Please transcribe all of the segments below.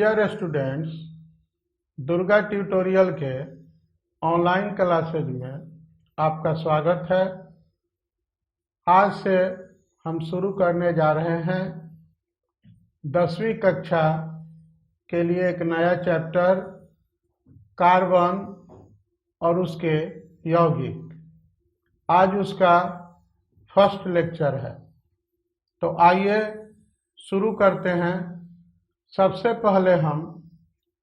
Dear students, Durga tutorial के online classes में आपका स्वागत है। आज से हम शुरू करने जा रहे हैं 10वीं कक्षा के लिए एक नया चैप्टर कार्बन और उसके यौगिक। आज उसका फर्स्ट लेक्चर है, तो आइए शुरू करते हैं। सबसे पहले हम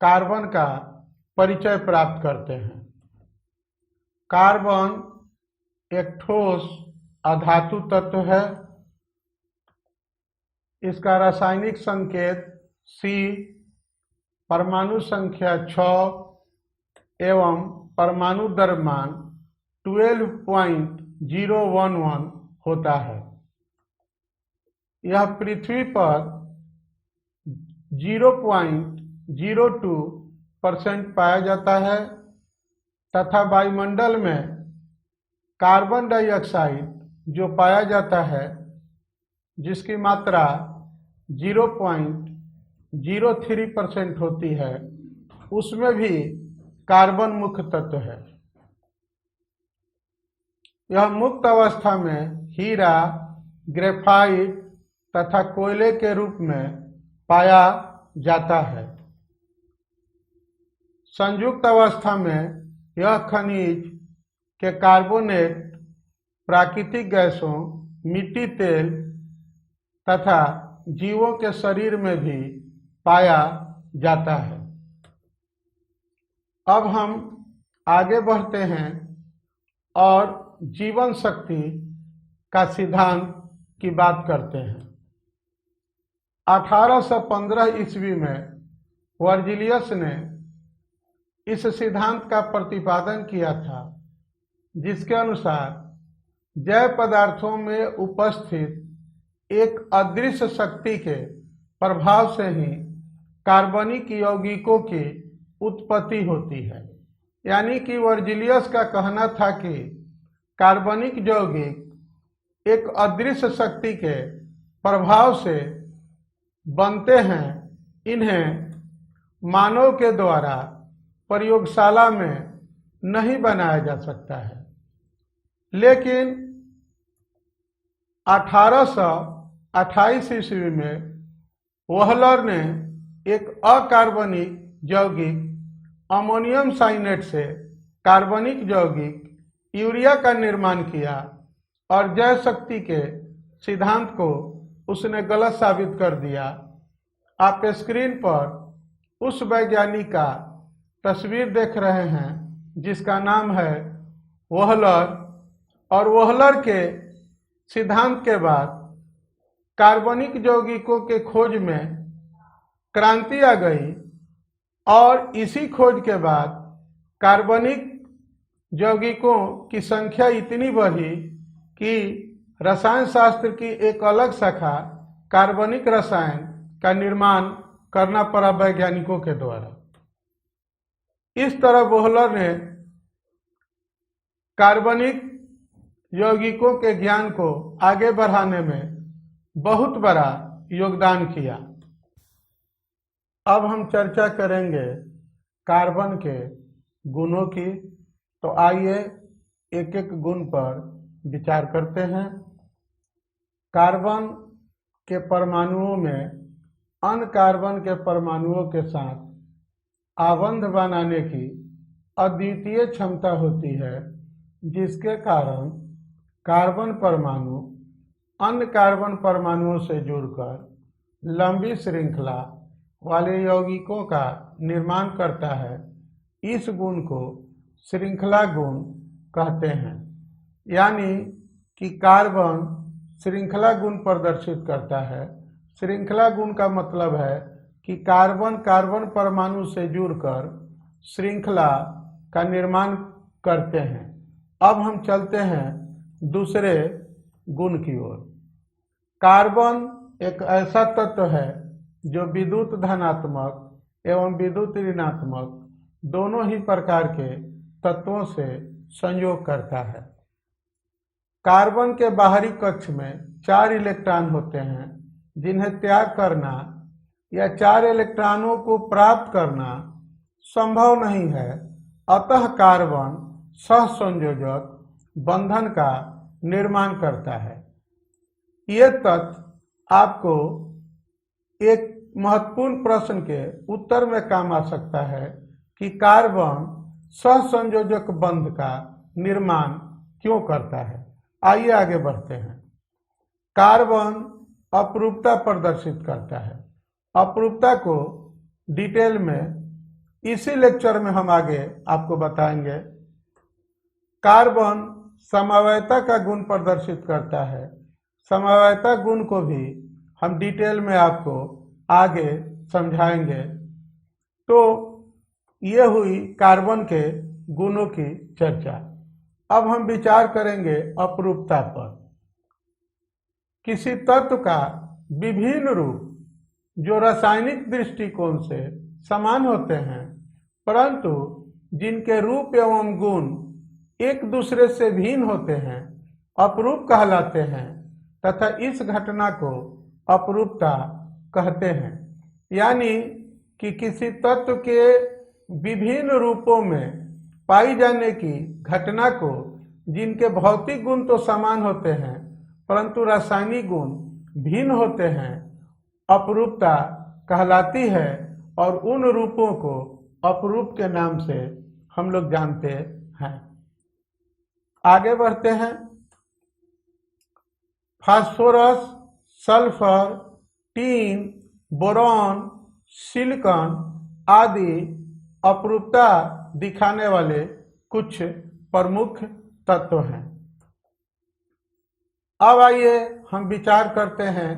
कार्बन का परिचय प्राप्त करते हैं। कार्बन एक ठोस अधातु तत्व है। इसका रासायनिक संकेत C, परमाणु संख्या 6 एवं परमाणु द्रव्यमान 12.011 होता है। यह पृथ्वी पर 0.02% पाया जाता है तथा वायुमंडल में कार्बन डाइऑक्साइड जो पाया जाता है, जिसकी मात्रा 0.03% होती है, उसमें भी कार्बन मुख्य तत्व है। यह मुक्त अवस्था में हीरा, ग्रेफाइट तथा कोयले के रूप में पाया जाता है। संयुक्त अवस्था में यह खनिज के कार्बोनेट प्राकृतिक गैसों, मिट्टी, तेल तथा जीवों के शरीर में भी पाया जाता है। अब हम आगे बढ़ते हैं और जीवन शक्ति का सिद्धांत की बात करते हैं। 1815 ईस्वी में वर्जिलियस ने इस सिद्धांत का प्रतिपादन किया था, जिसके अनुसार जैव पदार्थों में उपस्थित एक अदृश्य शक्ति के प्रभाव से ही कार्बनिक यौगिकों की उत्पत्ति होती है। यानी कि वर्जिलियस का कहना था कि कार्बनिक यौगिक एक अदृश्य शक्ति के प्रभाव से बनते हैं। इन्हें मानव के द्वारा प्रयोगशाला में नहीं बनाया जा सकता है, लेकिन 1828 ईस्वी में वोहलर ने एक अकार्बनिक यौगिक अमोनियम साइनेट से कार्बनिक यौगिक यूरिया का निर्माण किया और जैव शक्ति के सिद्धांत को उसने गलत साबित कर दिया। आप स्क्रीन पर उस वैज्ञानिक का तस्वीर देख रहे हैं जिसका नाम है वोहलर, और वोहलर के सिद्धांत के बाद कार्बनिक यौगिकों के खोज में क्रांति आ गई और इसी खोज के बाद कार्बनिक यौगिकों की संख्या इतनी बढ़ी कि रसायन शास्त्र की एक अलग शाखा कार्बनिक रसायन का निर्माण करना पड़ा वैज्ञानिकों के द्वारा। इस तरह वोहलर ने कार्बनिक यौगिकों के ज्ञान को आगे बढ़ाने में बहुत बड़ा योगदान किया। अब हम चर्चा करेंगे कार्बन के गुणों की, तो आइए एक एक गुण पर विचार करते हैं। कार्बन के परमाणुओं में अन्य कार्बन के परमाणुओं के साथ आबंध बनाने की अद्वितीय क्षमता होती है, जिसके कारण कार्बन परमाणु अन्य कार्बन परमाणुओं से जुड़कर लंबी श्रृंखला वाले यौगिकों का निर्माण करता है। इस गुण को श्रृंखला गुण कहते हैं। यानी कि कार्बन श्रृंखला गुण प्रदर्शित करता है। श्रृंखला गुण का मतलब है कि कार्बन कार्बन परमाणु से जुड़कर श्रृंखला का निर्माण करते हैं। अब हम चलते हैं दूसरे गुण की ओर। कार्बन एक ऐसा तत्व है जो विद्युत धनात्मक एवं विद्युत ऋणात्मक दोनों ही प्रकार के तत्वों से संयोग करता है। कार्बन के बाहरी कक्ष में 4 इलेक्ट्रॉन होते हैं, जिन्हें त्याग करना या 4 इलेक्ट्रॉनों को प्राप्त करना संभव नहीं है, अतः कार्बन सहसंयोजक बंधन का निर्माण करता है। ये तथ्य आपको एक महत्वपूर्ण प्रश्न के उत्तर में काम आ सकता है कि कार्बन सहसंयोजक बंध का निर्माण क्यों करता है। आइए आगे बढ़ते हैं। कार्बन अपरूपता प्रदर्शित करता है। अपरूपता को डिटेल में इसी लेक्चर में हम आगे आपको बताएंगे। कार्बन समवायता का गुण प्रदर्शित करता है। समवायता गुण को भी हम डिटेल में आपको आगे समझाएंगे। तो ये हुई कार्बन के गुणों की चर्चा। अब हम विचार करेंगे अपरूपता पर। किसी तत्व का विभिन्न रूप जो रासायनिक दृष्टिकोण से समान होते हैं, परंतु जिनके रूप एवं गुण एक दूसरे से भिन्न होते हैं, अपरूप कहलाते हैं तथा इस घटना को अपरूपता कहते हैं। यानी कि किसी तत्व के विभिन्न रूपों में पाई जाने की घटना को, जिनके भौतिक गुण तो समान होते हैं परंतु रासायनिक गुण भिन्न होते हैं, अपरूपता कहलाती है। और उन रूपों को अपरूप के नाम से हम लोग जानते हैं। आगे बढ़ते हैं। Phosphorus, sulphur, tin, boron, silicon आदि अपरूपता दिखाने वाले कुछ प्रमुख तत्व हैं। अब आइए हम विचार करते हैं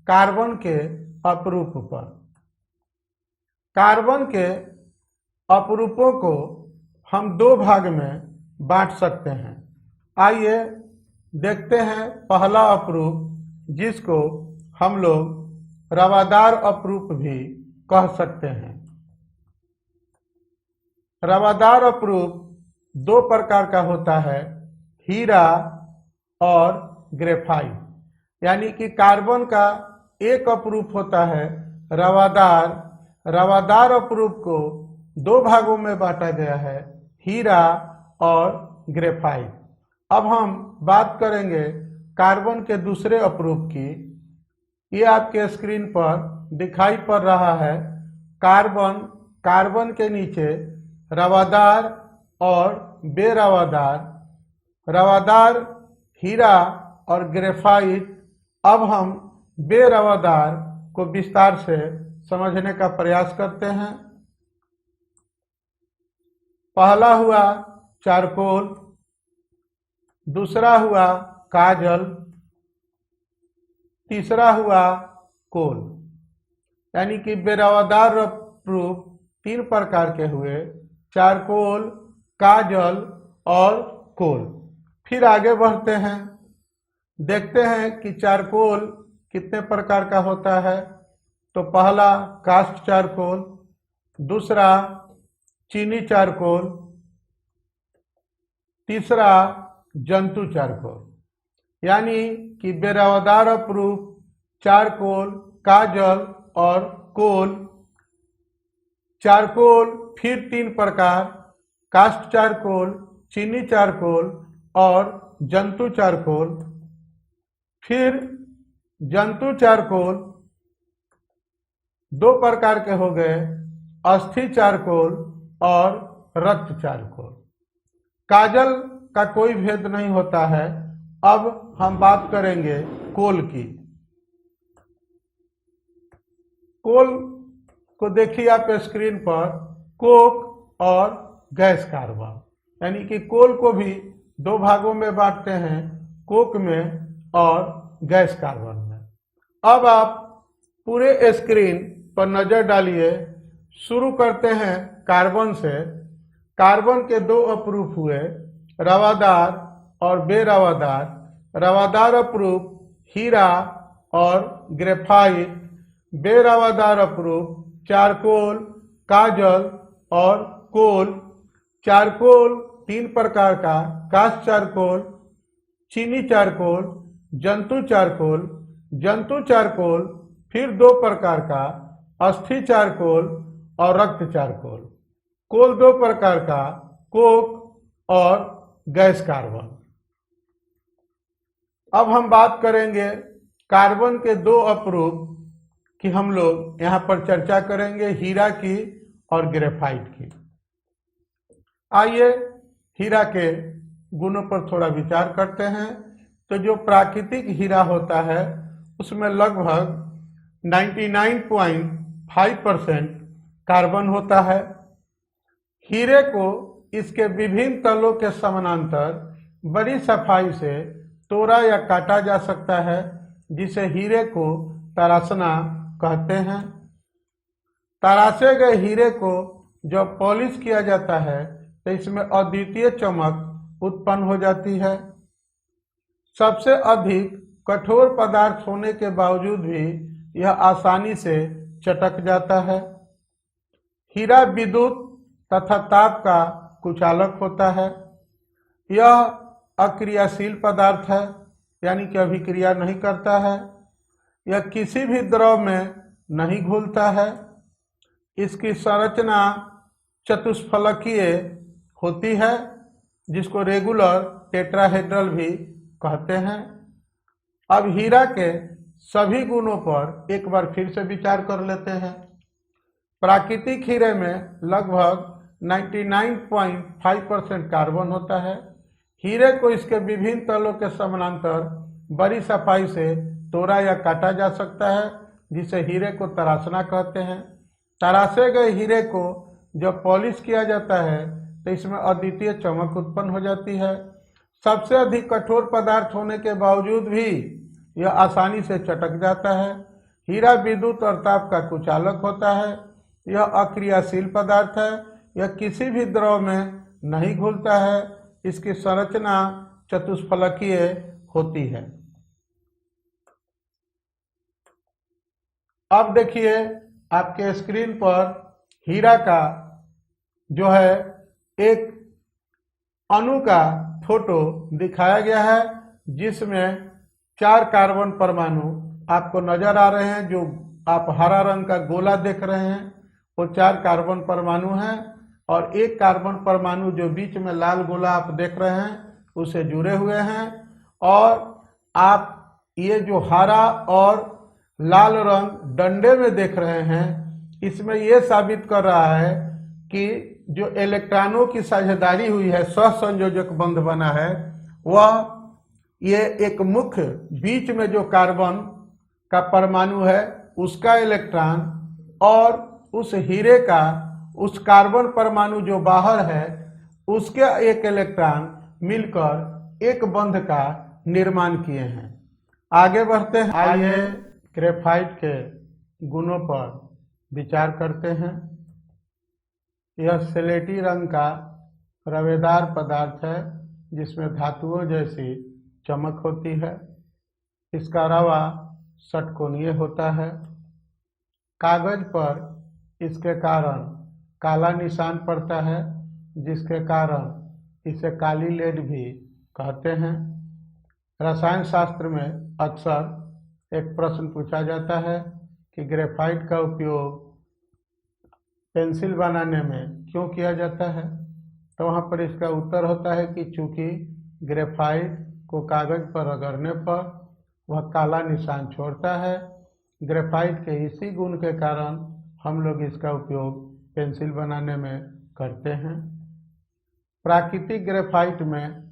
कार्बन के अपरूप पर। कार्बन के अपरूपों को हम दो भाग में बांट सकते हैं। आइए देखते हैं पहला अपरूप, जिसको हम लोग रवादार अपरूप भी कह सकते हैं। रवादार अपरूप दो प्रकार का होता है, हीरा और ग्रेफाइट। यानी कि कार्बन का एक अपरूप होता है रवादार। रवादार अपरूप को दो भागों में बांटा गया है, हीरा और ग्रेफाइट। अब हम बात करेंगे कार्बन के दूसरे अपरूप की। ये आपके स्क्रीन पर दिखाई पड़ रहा है। कार्बन के नीचे रवादार और बेरवादार, रवादार, हीरा और ग्रेफाइट। अब हम बेरवादार को विस्तार से समझने का प्रयास करते हैं। पहला हुआ चारकोल, दूसरा हुआ काजल, तीसरा हुआ कोल। यानी कि बेरवादार अपरूप तीन प्रकार के हुए, चारकोल, काजल और कोल। फिर आगे बढ़ते हैं, देखते हैं कि चारकोल कितने प्रकार का होता है। तो पहला कास्ट चारकोल, दूसरा चीनी चारकोल, तीसरा जंतु चारकोल। यानी कि बेरवादार अपरूप चारकोल, काजल और कोल। चारकोल फिर तीन प्रकार, कास्ट चारकोल, चीनी चारकोल और जंतु चारकोल। फिर जंतु चारकोल दो प्रकार के हो गए, अस्थि चारकोल और रक्त चारकोल। काजल का कोई भेद नहीं होता है। अब हम बात करेंगे कोल की। कोल को देखिए आप स्क्रीन पर, कोक और गैस कार्बन। यानी कि कोल को भी दो भागों में बांटते हैं, कोक में और गैस कार्बन में। अब आप पूरे स्क्रीन पर नजर डालिए। शुरू करते हैं कार्बन से। कार्बन के दो अपरूप हुए, रवादार और बेरवादार। रवादार अपरूप हीरा और ग्रेफाइट, बेरवादार अपरूप चारकोल, काजल और कोल। चारकोल तीन प्रकार का, कास्ट चारकोल, चीनी चारकोल, जंतु चारकोल। जंतु चारकोल फिर दो प्रकार का, अस्थि चारकोल और रक्त चारकोल। कोल दो प्रकार का, कोक और गैस कार्बन। अब हम बात करेंगे कार्बन के दो अपरूप की, हम लोग यहाँ पर चर्चा करेंगे, हीरा की और ग्रेफाइट की। आइए हीरा के गुणों पर थोड़ा विचार करते हैं। तो जो प्राकृतिक हीरा होता है उसमें लगभग 99.5% कार्बन होता है। हीरे को इसके विभिन्न तलों के समानांतर बड़ी सफाई से तोड़ा या काटा जा सकता है, जिसे हीरे को तराशना कहते हैं। तराशे गए हीरे को जब पॉलिश किया जाता है तो इसमें अद्वितीय चमक उत्पन्न हो जाती है। सबसे अधिक कठोर पदार्थ होने के बावजूद भी यह आसानी से चटक जाता है। हीरा विद्युत तथा ताप का कुचालक होता है। यह अक्रियाशील पदार्थ है, यानी कि अभिक्रिया नहीं करता है। यह किसी भी द्रव में नहीं घुलता है। इसकी संरचना चतुष्फलकीय होती है, जिसको रेगुलर टेट्राहेड्रल भी कहते हैं। अब हीरा के सभी गुणों पर एक बार फिर से विचार कर लेते हैं। प्राकृतिक हीरे में लगभग 99.5% कार्बन होता है। हीरे को इसके विभिन्न तलों के समानांतर बड़ी सफाई से तोड़ा या काटा जा सकता है, जिसे हीरे को तराशना कहते हैं। तराशे गए हीरे को जब पॉलिश किया जाता है तो इसमें अद्वितीय चमक उत्पन्न हो जाती है। सबसे अधिक कठोर पदार्थ होने के बावजूद भी यह आसानी से चटक जाता है। हीरा विद्युत और ताप का कुचालक होता है। यह अक्रियाशील पदार्थ है। यह किसी भी द्रव में नहीं घुलता है। इसकी संरचना चतुष्फलकीय होती है। अब देखिए आपके स्क्रीन पर हीरा का जो है एक अणु का फोटो दिखाया गया है, जिसमें 4 कार्बन परमाणु आपको नजर आ रहे हैं। जो आप हरा रंग का गोला देख रहे हैं वो 4 कार्बन परमाणु हैं, और एक कार्बन परमाणु जो बीच में लाल गोला आप देख रहे हैं उसे जुड़े हुए हैं। और आप ये जो हरा और लाल रंग डंडे में देख रहे हैं, इसमें यह साबित कर रहा है कि जो इलेक्ट्रॉनों की साझेदारी हुई है, सहसंयोजक बंध बना है, वह ये एक मुख्य बीच में जो कार्बन का परमाणु है उसका इलेक्ट्रॉन और उस हीरे का उस कार्बन परमाणु जो बाहर है उसके एक इलेक्ट्रॉन मिलकर एक बंध का निर्माण किए हैं। आगे बढ़ते हैं। आइए ग्रेफाइट के गुणों पर विचार करते हैं। यह स्लेटी रंग का रवेदार पदार्थ है, जिसमें धातुओं जैसी चमक होती है। इसका रवा षटकोणीय होता है। कागज पर इसके कारण काला निशान पड़ता है, जिसके कारण इसे काली लेड भी कहते हैं। रसायन शास्त्र में अक्सर एक प्रश्न पूछा जाता है कि ग्रेफाइट का उपयोग पेंसिल बनाने में क्यों किया जाता है, तो वहाँ पर इसका उत्तर होता है कि चूंकि ग्रेफाइट को कागज पर रगड़ने पर वह काला निशान छोड़ता है। ग्रेफाइट के इसी गुण के कारण हम लोग इसका उपयोग पेंसिल बनाने में करते हैं। प्राकृतिक ग्रेफाइट में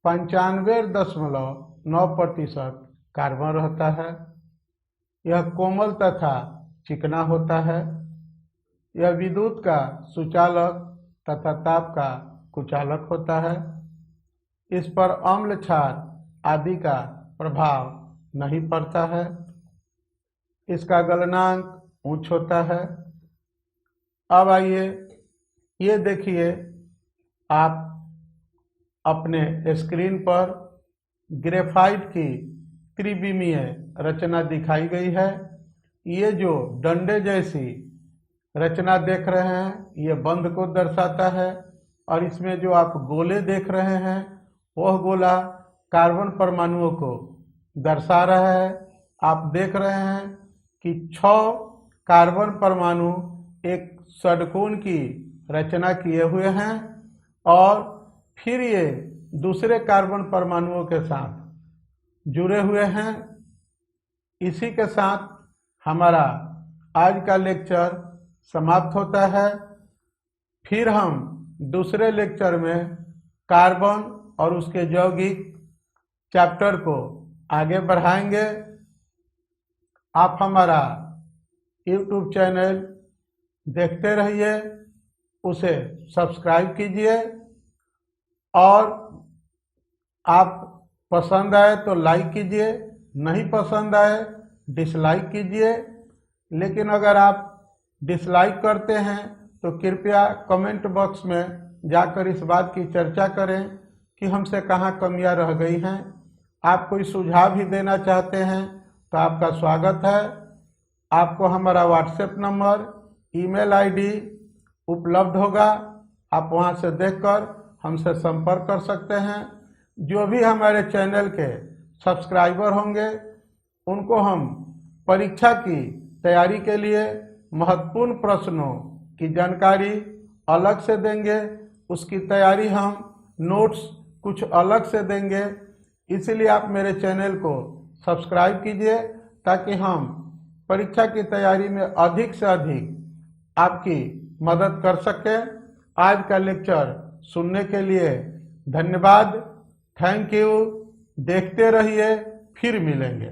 95.9% कार्बन रहता है। यह कोमल तथा चिकना होता है। यह विद्युत का सुचालक तथा ताप का कुचालक होता है। इस पर अम्ल क्षार आदि का प्रभाव नहीं पड़ता है। इसका गलनांक उच्च होता है। अब आइए ये देखिए आप अपने स्क्रीन पर ग्रेफाइट की त्रिविमीय रचना दिखाई गई है। ये जो डंडे जैसी रचना देख रहे हैं ये बंध को दर्शाता है, और इसमें जो आप गोले देख रहे हैं वह गोला कार्बन परमाणुओं को दर्शा रहा है। आप देख रहे हैं कि 6 कार्बन परमाणु एक षटकोण की रचना किए हुए हैं और फिर ये दूसरे कार्बन परमाणुओं के साथ जुड़े हुए हैं। इसी के साथ हमारा आज का लेक्चर समाप्त होता है। फिर हम दूसरे लेक्चर में कार्बन और उसके यौगिक चैप्टर को आगे बढ़ाएंगे। आप हमारा YouTube चैनल देखते रहिए, उसे सब्सक्राइब कीजिए और आप पसंद आए तो लाइक कीजिए, नहीं पसंद आए डिसलाइक कीजिए। लेकिन अगर आप डिसलाइक करते हैं तो कृपया कमेंट बॉक्स में जाकर इस बात की चर्चा करें कि हमसे कहाँ कमियां रह गई हैं। आप कोई सुझाव भी देना चाहते हैं तो आपका स्वागत है। आपको हमारा व्हाट्सएप नंबर, ईमेल आईडी उपलब्ध होगा, आप वहां से देखकर हमसे संपर्क कर सकते हैं। जो भी हमारे चैनल के सब्सक्राइबर होंगे उनको हम परीक्षा की तैयारी के लिए महत्वपूर्ण प्रश्नों की जानकारी अलग से देंगे। उसकी तैयारी हम नोट्स कुछ अलग से देंगे। इसलिए आप मेरे चैनल को सब्सक्राइब कीजिए ताकि हम परीक्षा की तैयारी में अधिक से अधिक आपकी मदद कर सकें। आज का लेक्चर सुनने के लिए धन्यवाद। Thank you. देखते रहिए, फिर मिलेंगे।